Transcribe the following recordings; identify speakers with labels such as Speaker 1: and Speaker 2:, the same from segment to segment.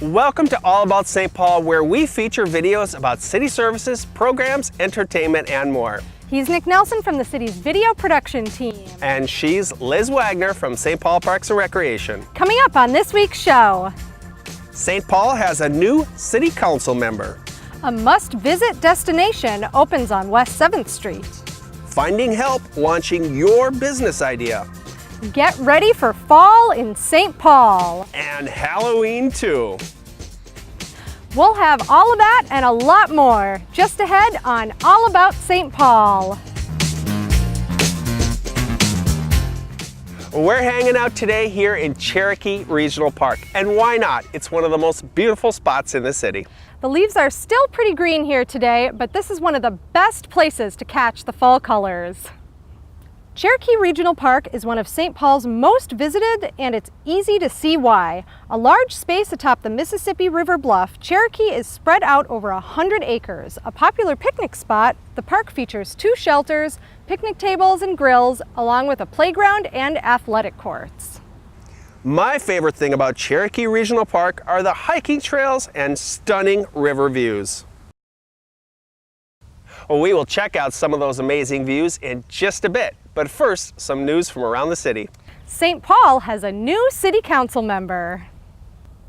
Speaker 1: Welcome to All About St. Paul, where we feature videos about city services, programs, entertainment, and more.
Speaker 2: He's Nick Nelson from the city's video production team.
Speaker 1: And she's Liz Wagner from St. Paul Parks and Recreation.
Speaker 2: Coming up on this week's show,
Speaker 1: St. Paul has a new city council member.
Speaker 2: a must-visit destination opens on West 7th Street.
Speaker 1: Finding help launching your business idea.
Speaker 2: Get ready for fall in St. Paul.
Speaker 1: And Halloween too.
Speaker 2: We'll have all of that and a lot more just ahead on All About St. Paul.
Speaker 1: We're hanging out today here in Cherokee Regional Park. And why not? It's one of the most beautiful spots in the city.
Speaker 2: The leaves are still pretty green here today, but this is one of the best places to catch the fall colors. Cherokee Regional Park is one of St. Paul's most visited, and it's easy to see why. A large space atop the Mississippi River bluff, Cherokee is spread out over 100 acres. A popular picnic spot, the park features 2 shelters, picnic tables and grills, along with a playground and athletic courts.
Speaker 1: My favorite thing about Cherokee Regional Park are the hiking trails and stunning river views. Well, we will check out some of those amazing views in just a bit. But first, some news from around the city.
Speaker 2: St. Paul has a new city council member.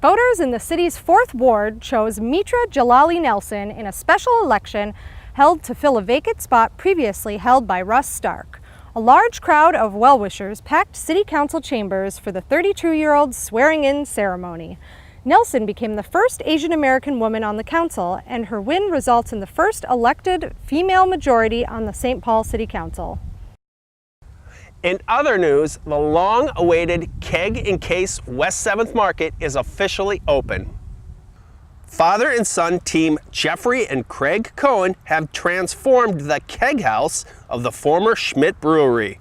Speaker 2: Voters in the city's 4th ward chose Mitra Jalali Nelson in a special election held to fill a vacant spot previously held by Russ Stark. A large crowd of well-wishers packed city council chambers for the 32-year-old's swearing-in ceremony. Nelson became the first Asian American woman on the council, and her win results in the first elected female majority on the St. Paul City Council.
Speaker 1: In other news, the long-awaited Keg and Case West 7th Market is officially open. Father and son team Jeffrey and Craig Cohen have transformed the keg house of the former Schmidt Brewery.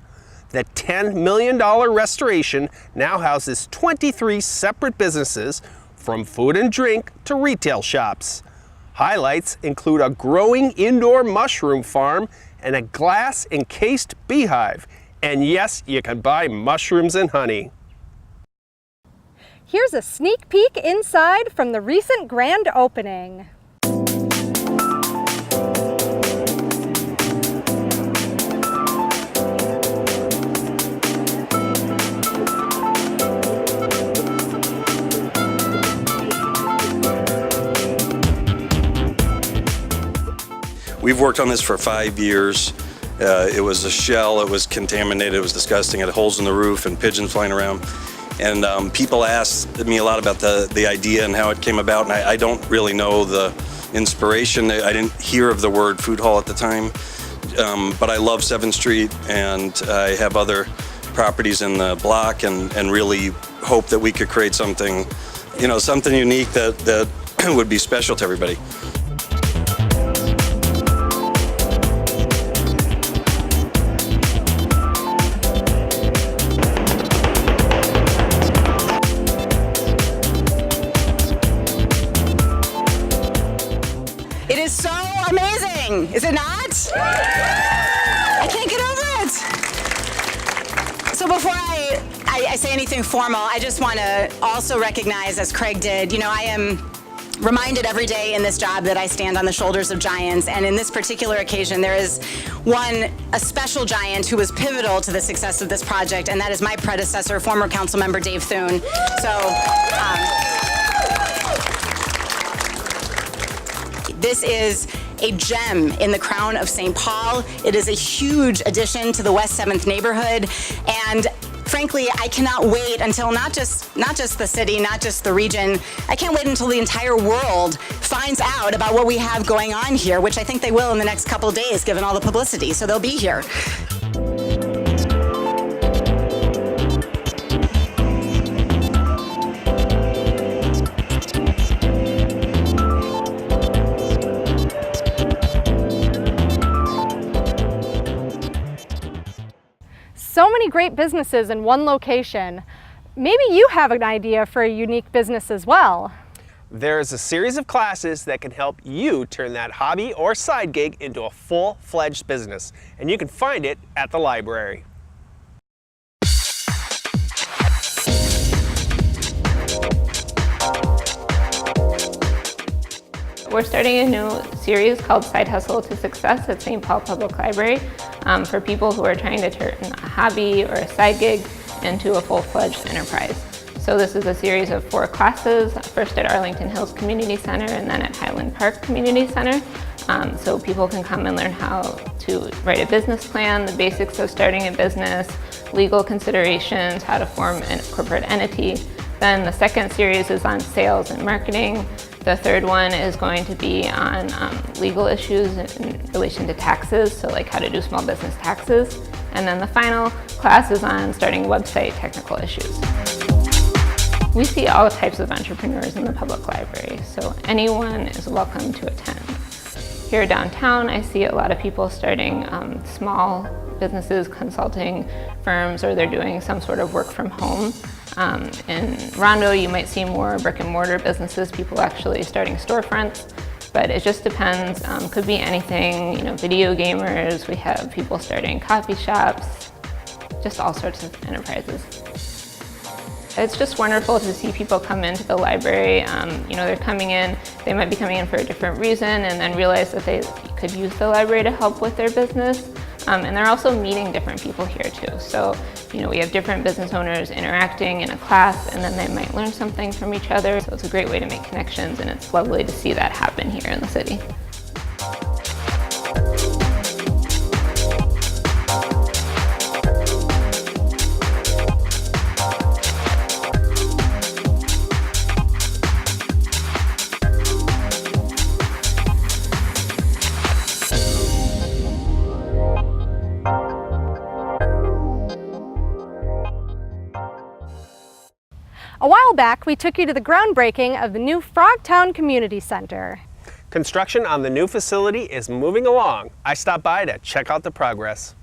Speaker 1: The $10 million restoration now houses 23 separate businesses, from food and drink to retail shops. Highlights include a growing indoor mushroom farm and a glass-encased beehive. And yes, you can buy mushrooms and honey.
Speaker 2: Here's a sneak peek inside from the recent grand opening.
Speaker 3: We've worked on this for 5 years. It was a shell, it was contaminated, it was disgusting, it had holes in the roof and pigeons flying around. And people asked me a lot about the idea and how it came about, and I don't really know the inspiration. I didn't hear of the word food hall at the time, but I love 7th Street, and I have other properties in the block, and really hope that we could create something, something unique that would be special to everybody.
Speaker 4: It is so amazing, is it not? I can't get over it. So before I say anything formal, I just want to also recognize, as Craig did, I am reminded every day in this job that I stand on the shoulders of giants, and in this particular occasion there is a special giant who was pivotal to the success of this project, and that is my predecessor, former council member Dave Thune. This is a gem in the crown of St. Paul. It is a huge addition to the West 7th neighborhood, and frankly, I cannot wait until not just the city, not just the region, I can't wait until the entire world finds out about what we have going on here, which I think they will in the next couple of days, given all the publicity, so they'll be here.
Speaker 2: So many great businesses in one location. Maybe you have an idea for a unique business as well.
Speaker 1: There's a series of classes that can help you turn that hobby or side gig into a full-fledged business, and you can find it at the library.
Speaker 5: We're starting a new series called Side Hustle to Success at St. Paul Public Library for people who are trying to turn a hobby or a side gig into a full-fledged enterprise. So this is a series of 4 classes, first at Arlington Hills Community Center and then at Highland Park Community Center. So people can come and learn how to write a business plan, the basics of starting a business, legal considerations, how to form a corporate entity. Then the second series is on sales and marketing. The third one is going to be on legal issues in relation to taxes, so like how to do small business taxes. And then the final class is on starting website technical issues. We see all types of entrepreneurs in the public library, so anyone is welcome to attend. Here downtown, I see a lot of people starting small businesses, consulting firms, or they're doing some sort of work from home. In Rondo, you might see more brick and mortar businesses, people actually starting storefronts, but it just depends. Could be anything, video gamers, we have people starting coffee shops, just all sorts of enterprises. It's just wonderful to see people come into the library. They're coming in, they might be coming in for a different reason and then realize that they could use the library to help with their business. And they're also meeting different people here too. So, we have different business owners interacting in a class and then they might learn something from each other. So it's a great way to make connections and it's lovely to see that happen here in the city.
Speaker 2: A while back, we took you to the groundbreaking of the new Frogtown Community Center.
Speaker 1: Construction on the new facility is moving along. I stopped by to check out the progress.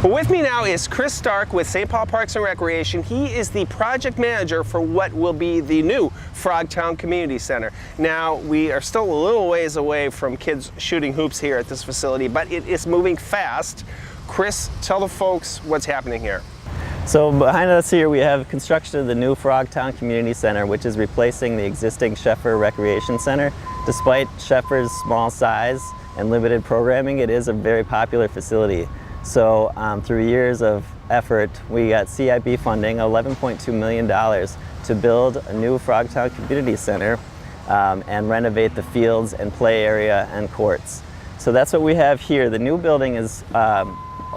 Speaker 1: With me now is Chris Stark with St. Paul Parks and Recreation. He is the project manager for what will be the new Frogtown Community Center. Now, we are still a little ways away from kids shooting hoops here at this facility, but it is moving fast. Chris, tell the folks what's happening here.
Speaker 6: So behind us here we have construction of the new Frogtown Community Center, which is replacing the existing Sheffer Recreation Center. Despite Sheffer's small size and limited programming, it is a very popular facility. So through years of effort, we got CIP funding, $11.2 million, to build a new Frogtown Community Center and renovate the fields and play area and courts. So that's what we have here. The new building is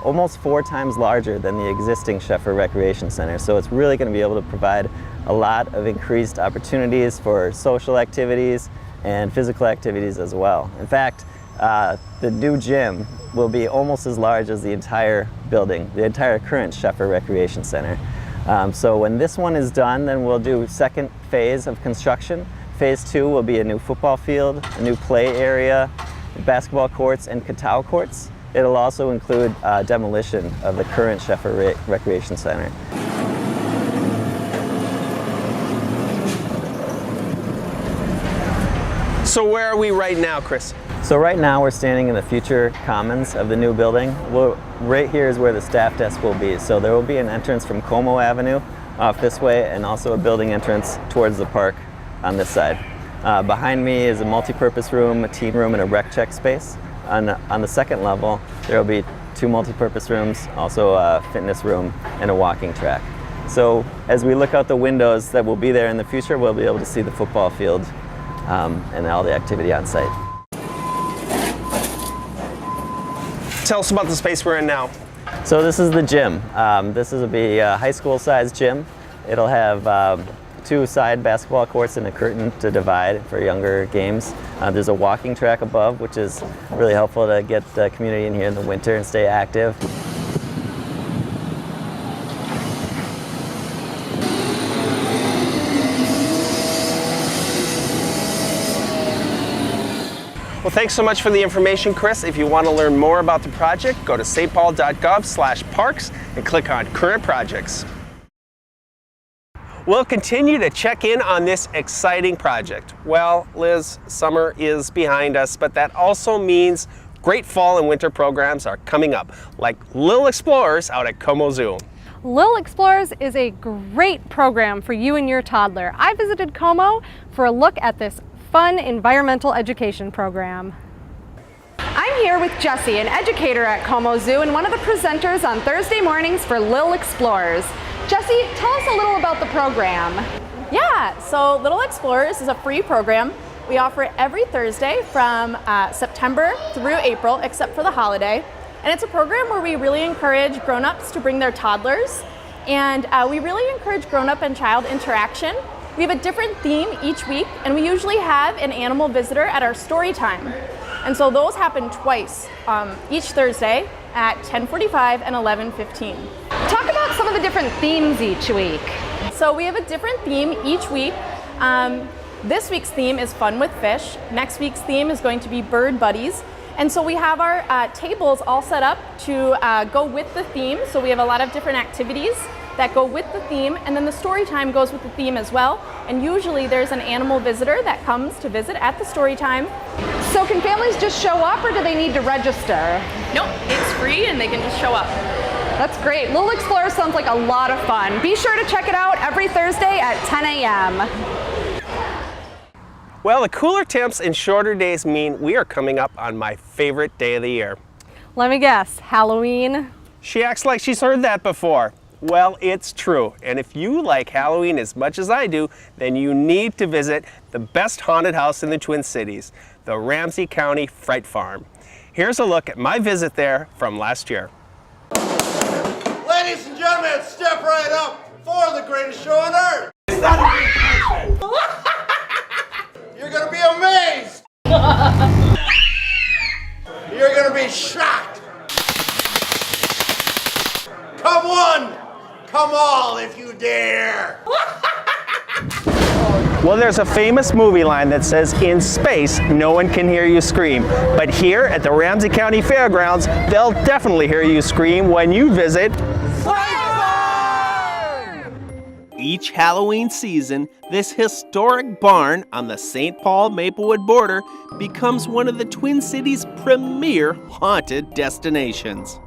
Speaker 6: almost 4 times larger than the existing Sheffer Recreation Center. So it's really going to be able to provide a lot of increased opportunities for social activities and physical activities as well. In fact, the new gym will be almost as large as the entire building, the entire current Sheffer Recreation Center. So when this one is done, then we'll do second phase of construction. Phase 2 will be a new football field, a new play area, basketball courts, and Katao courts. It'll also include demolition of the current Sheffer Recreation Center.
Speaker 1: So where are we right now, Chris?
Speaker 6: So right now we're standing in the future commons of the new building. Right here is where the staff desk will be. So there will be an entrance from Como Avenue off this way and also a building entrance towards the park on this side. Behind me is a multi-purpose room, a teen room, and a rec check space. On the second level, there will be 2 multi-purpose rooms, also a fitness room, and a walking track. So as we look out the windows that will be there in the future, we'll be able to see the football field and all the activity on site.
Speaker 1: Tell us about the space we're in now.
Speaker 6: So this is the gym. This will be a high school-sized gym. It'll have 2 side basketball courts and a curtain to divide for younger games. There's a walking track above, which is really helpful to get the community in here in the winter and stay active.
Speaker 1: Well, thanks so much for the information, Chris. If you want to learn more about the project, go to stpaul.gov/parks and click on Current Projects. We'll continue to check in on this exciting project. Well, Liz, summer is behind us, but that also means great fall and winter programs are coming up, like Little Explorers out at Como Zoo.
Speaker 2: Lil Explorers is a great program for you and your toddler. I visited Como for a look at this fun environmental education program. I'm here with Jessie, an educator at Como Zoo and one of the presenters on Thursday mornings for Lil Explorers. Jessie, tell us a little about the program.
Speaker 7: Yeah, so Little Explorers is a free program. We offer it every Thursday from September through April, except for the holiday. And it's a program where we really encourage grown-ups to bring their toddlers, and we really encourage grown-up and child interaction. We have a different theme each week, and we usually have an animal visitor at our story time. And so those happen twice each Thursday at 10:45 and 11:15.
Speaker 2: Talk about some of the different themes each week.
Speaker 7: So we have a different theme each week. This week's theme is Fun with Fish. Next week's theme is going to be Bird Buddies. And so we have our tables all set up to go with the theme. So we have a lot of different activities that go with the theme, and then the story time goes with the theme as well. And usually there's an animal visitor that comes to visit at the story time.
Speaker 2: So can families just show up or do they need to register?
Speaker 7: Nope, it's free and they can just show up.
Speaker 2: That's great. Little Explorer sounds like a lot of fun. Be sure to check it out every Thursday at 10 a.m.
Speaker 1: Well, the cooler temps and shorter days mean we are coming up on my favorite day of the year.
Speaker 2: Let me guess, Halloween?
Speaker 1: She acts like she's heard that before. Well, it's true. And if you like Halloween as much as I do, then you need to visit the best haunted house in the Twin Cities, the Ramsey County Fright Farm. Here's a look at my visit there from last year.
Speaker 8: Ladies and gentlemen, step right up for the greatest show on earth. You're gonna be amazed. You're gonna be shocked. Come one, come all if you dare.
Speaker 1: Well, there's a famous movie line that says, in space, no one can hear you scream. But here at the Ramsey County Fairgrounds, they'll definitely hear you scream when you visit Fright Farm! Each Halloween season, this historic barn on the St. Paul-Maplewood border becomes one of the Twin Cities' premier haunted destinations.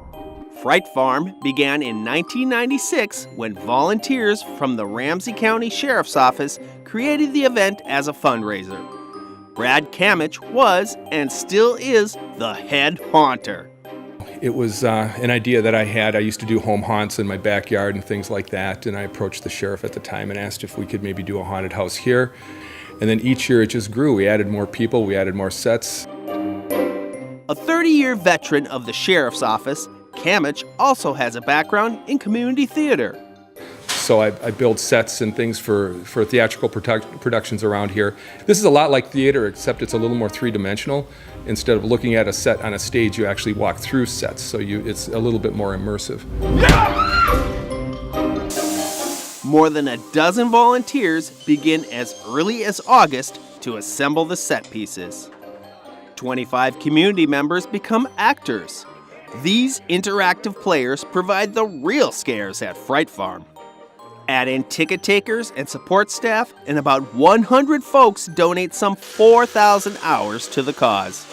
Speaker 1: Fright Farm began in 1996 when volunteers from the Ramsey County Sheriff's Office created the event as a fundraiser. Brad Kamich was, and still is, the head haunter.
Speaker 9: It was an idea that I had. I used to do home haunts in my backyard and things like that, and I approached the sheriff at the time and asked if we could maybe do a haunted house here. And then each year it just grew. We added more people, we added more sets.
Speaker 1: A 30-year veteran of the Sheriff's Office, Kamich also has a background in community theater.
Speaker 9: So I build sets and things for theatrical productions around here. This is a lot like theater, except it's a little more three-dimensional. Instead of looking at a set on a stage, you actually walk through sets, so it's a little bit more immersive.
Speaker 1: More than a dozen volunteers begin as early as August to assemble the set pieces. 25 community members become actors. These interactive players provide the real scares at Fright Farm. Add in ticket takers and support staff, and about 100 folks donate some 4,000 hours to the cause.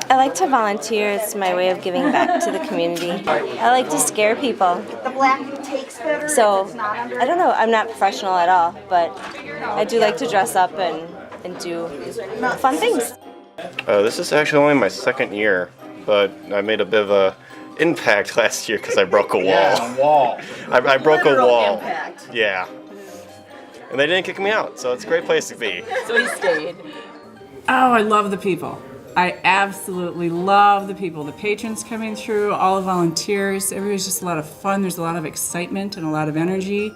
Speaker 10: I like to volunteer. It's my way of giving back to the community. I like to scare people. So, I don't know, I'm not professional at all, but I do like to dress up and do fun things.
Speaker 11: This is actually only my second year, but I made a bit of a impact last year because I broke a wall.
Speaker 8: Yeah, wall.
Speaker 11: I broke a wall.
Speaker 10: Impact.
Speaker 11: Yeah. And they didn't kick me out, so it's a great place to be.
Speaker 10: So he stayed.
Speaker 12: Oh, I love the people. I absolutely love the people. The patrons coming through, all the volunteers. Everybody's just a lot of fun. There's a lot of excitement and a lot of energy.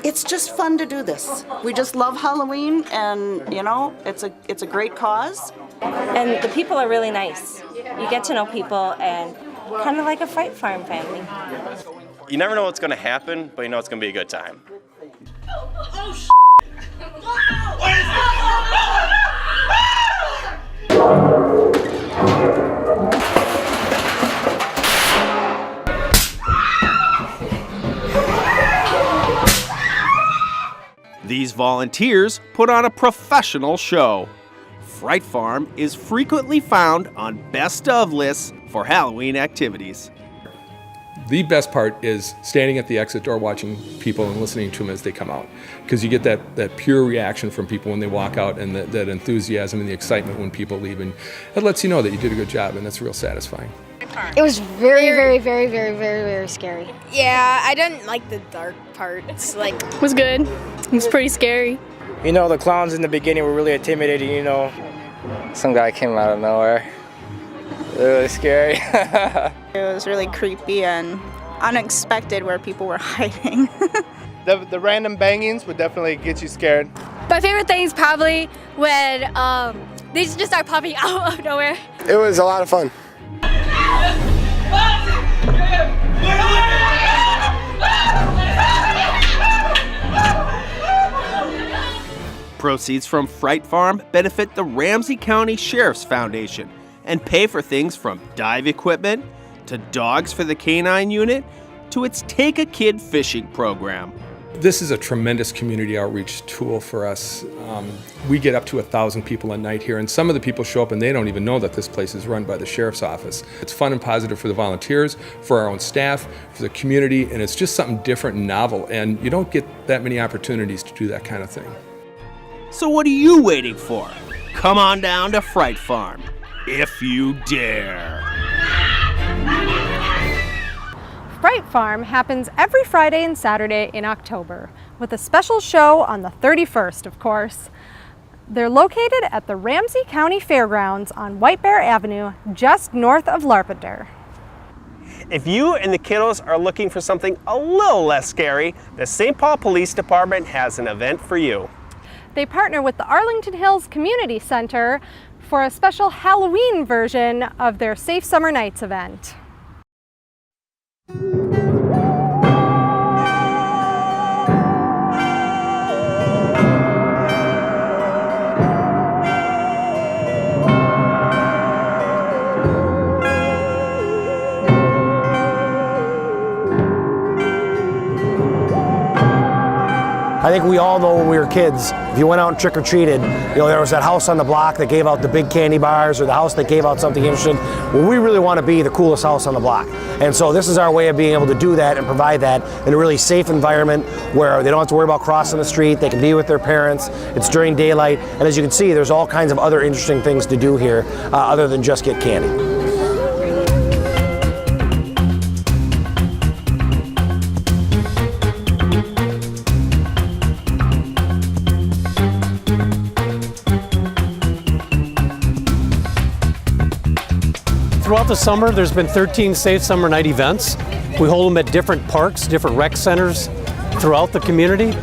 Speaker 13: It's just fun to do this. We just love Halloween, and you know, it's a great cause.
Speaker 10: And the people are really nice. You get to know people, and kind of like a Fright Farm family.
Speaker 11: You never know what's going to happen, but you know it's going to be a good time.
Speaker 1: These volunteers put on a professional show. Fright Farm is frequently found on best of lists for Halloween activities.
Speaker 9: The best part is standing at the exit door watching people and listening to them as they come out, because you get that pure reaction from people when they walk out, and that enthusiasm and the excitement when people leave, and it lets you know that you did a good job, and that's real satisfying.
Speaker 14: It was very scary.
Speaker 15: Yeah, I didn't like the dark parts.
Speaker 16: It was good. It was pretty scary.
Speaker 17: You know, the clowns in the beginning were really intimidating, you know.
Speaker 18: Some guy came out of nowhere. Really scary.
Speaker 19: It was really creepy and unexpected where people were hiding.
Speaker 20: The random bangings would definitely get you scared.
Speaker 14: My favorite thing is probably when they just start popping out of nowhere.
Speaker 20: It was a lot of fun.
Speaker 1: Proceeds from Fright Farm benefit the Ramsey County Sheriff's Foundation and pay for things from dive equipment, to dogs for the canine unit, to its Take a Kid fishing program.
Speaker 9: This is a tremendous community outreach tool for us. We get up to 1,000 people a night here, and some of the people show up and they don't even know that this place is run by the Sheriff's Office. It's fun and positive for the volunteers, for our own staff, for the community, and it's just something different and novel, and you don't get that many opportunities to do that kind of thing.
Speaker 1: So what are you waiting for? Come on down to Fright Farm, if you dare.
Speaker 2: Fright Farm happens every Friday and Saturday in October, with a special show on the 31st, of course. They're located at the Ramsey County Fairgrounds on White Bear Avenue, just north of Larpenteur.
Speaker 1: If you and the kiddos are looking for something a little less scary, the St. Paul Police Department has an event for you.
Speaker 2: They partner with the Arlington Hills Community Center for a special Halloween version of their Safe Summer Nights event.
Speaker 21: I think we all know when we were kids, if you went out and trick-or-treated, there was that house on the block that gave out the big candy bars, or the house that gave out something interesting. Well, we really want to be the coolest house on the block. And so this is our way of being able to do that and provide that in a really safe environment where they don't have to worry about crossing the street, they can be with their parents, it's during daylight, and as you can see, there's all kinds of other interesting things to do here other than just get candy.
Speaker 22: Throughout the summer, there's been 13 Safe Summer Night events. We hold them at different parks, different rec centers throughout the community.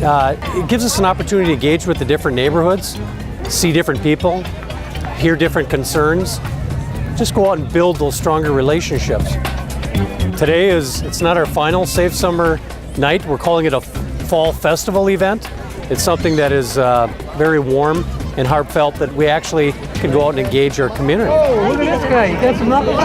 Speaker 22: It gives us an opportunity to engage with the different neighborhoods, see different people, hear different concerns, just go out and build those stronger relationships. Today it's not our final Safe Summer Night. We're calling it a fall festival event. It's something that is very warm and heartfelt, that we actually can go out and engage our community.
Speaker 23: Oh, look at this guy. You got some knuckles?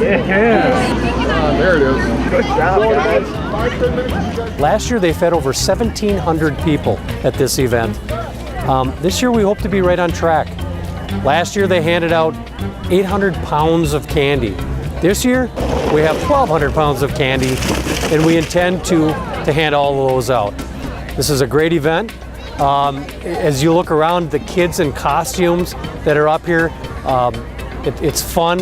Speaker 23: Yeah. There it is. Good job, guys.
Speaker 22: Last year they fed over 1,700 people at this event. This year we hope to be right on track. Last year they handed out 800 pounds of candy. This year we have 1,200 pounds of candy, and we intend to hand all of those out. This is a great event. As you look around, the kids in costumes that are up here, it's fun,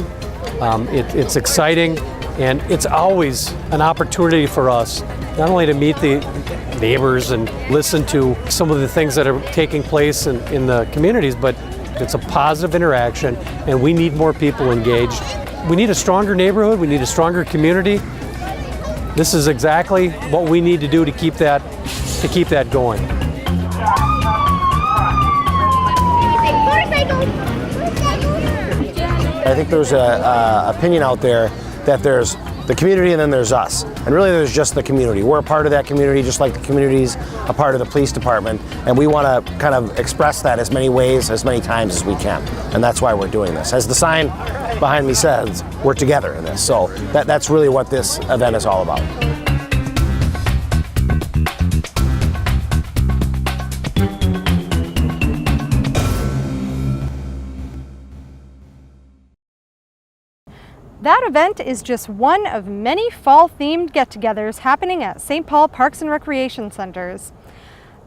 Speaker 22: it's exciting, and it's always an opportunity for us not only to meet the neighbors and listen to some of the things that are taking place in the communities, but it's a positive interaction, and we need more people engaged. We need a stronger neighborhood, we need a stronger community. This is exactly what we need to do to keep that going.
Speaker 21: I think there's an opinion out there that there's the community and then there's us. And really there's just the community. We're a part of that community, just like the community's a part of the police department. And we want to kind of express that as many ways, as many times as we can. And that's why we're doing this. As the sign behind me says, we're together in this. So that's really what this event is all about.
Speaker 2: That event is just one of many fall-themed get-togethers happening at St. Paul Parks and Recreation Centers.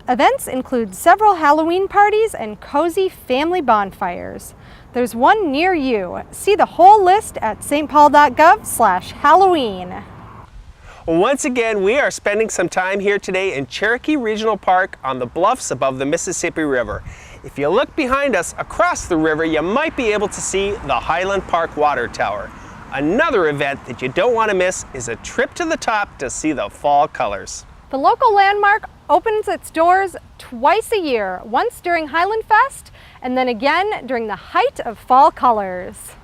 Speaker 2: Events include several Halloween parties and cozy family bonfires. There's one near you. See the whole list at stpaul.gov/Halloween.
Speaker 1: Once again, we are spending some time here today in Cherokee Regional Park on the bluffs above the Mississippi River. If you look behind us across the river, you might be able to see the Highland Park Water Tower. Another event that you don't want to miss is a trip to the top to see the fall colors.
Speaker 2: The local landmark opens its doors twice a year, once during Highland Fest and then again during the height of fall colors.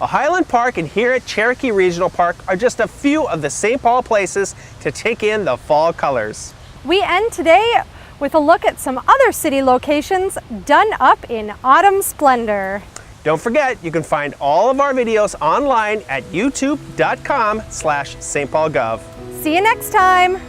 Speaker 1: Highland Park and here at Cherokee Regional Park are just a few of the St. Paul places to take in the fall colors.
Speaker 2: We end today with a look at some other city locations done up in autumn splendor.
Speaker 1: Don't forget, you can find all of our videos online at youtube.com/stpaulgov.
Speaker 2: See you next time.